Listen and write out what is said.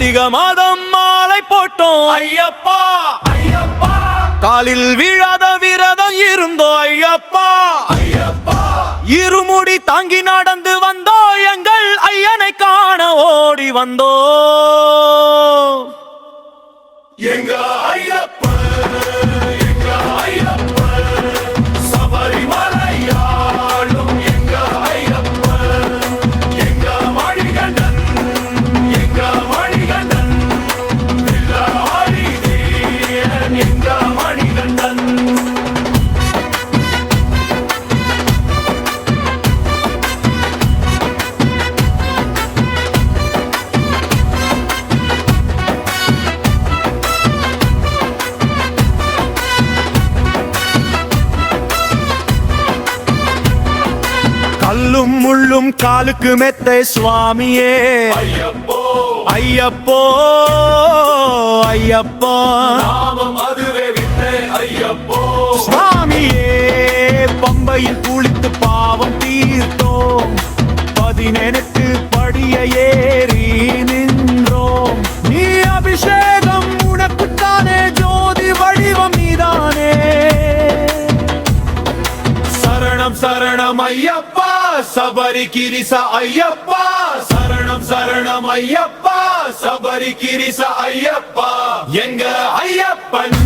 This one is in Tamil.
கார்த்திகை மாதம் மாலை போட்டோம் ஐயப்பா ஐயப்பா, காலில் விழாத விரதம் இருந்தோ ஐயப்பா ஐயப்பா, இருமுடி தாங்கி நடந்து வந்தோ எங்கள் ஐயனை காண ஓடி வந்தோ எங்க ஐயப்பா கல்லும் முள்ளும் காலுக்கு மெத்தை சுவாமியே ஐயப்போ ஐயப்போ ஐயப்போ, நாமம் அதுவே வித்தை ஐயப்போ சுவாமியே. பம்பையில் குளித்து பாவம் தீர்த்தோம், 18 படிய ஏறி நின்றோம். நீ அபிஷேகம் உனக்குத்தானே, ஜோதி வடிவம் நீதானே. சரணம் சரணம் ஐயப்பா, சபரி கிரிச ஐயப்பா, சரணம் சரணம் ஐயப்பா, சபரி கிரிச ஐயப்பா, எங்க ஐயப்பன்